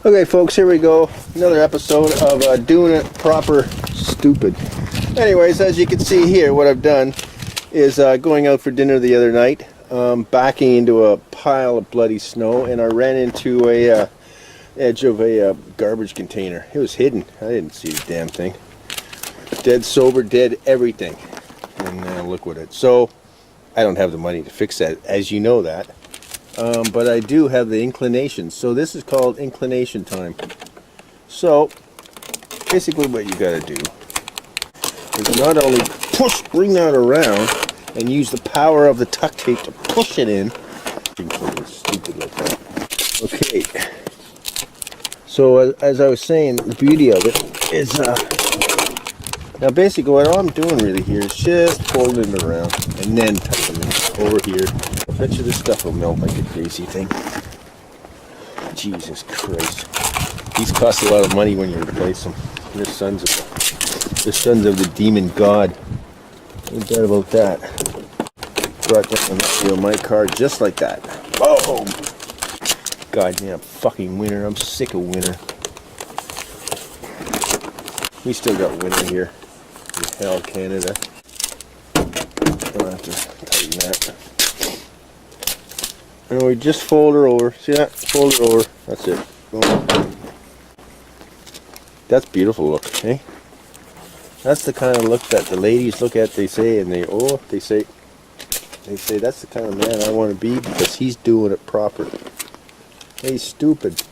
Okay folks, here we go. Another episode of doing it proper stupid. Anyways, as you can see here, what I've done is going out for dinner the other night, backing into a pile of bloody snow, and I ran into a edge of a garbage container. It was hidden. I didn't see the damn thing. Dead sober, dead everything. And look what it. So, I don't have the money to fix that, as you know that. But I do have the inclination. So this is called inclination time. So basically what you gotta do is not only bring that around and use the power of the tuck tape to push it in. Stupid like that. Okay. So as I was saying, the beauty of it is now basically what I'm doing really here is just folding it around and then tucking it over here. I bet you this stuff will melt like a crazy thing. Jesus Christ. These cost a lot of money when you replace them. They're sons of the demon god. No doubt about that. Brought down the video my car just like that. Boom! Goddamn fucking winter. I'm sick of winter. We still got winter here. In hell, Canada. I'll have to tighten that. And we just fold her over. See that? Fold it over. That's it. Boom. That's beautiful look, eh? That's the kind of look that the ladies look at, they say, and they say that's the kind of man I want to be because he's doing it properly. Hey, stupid.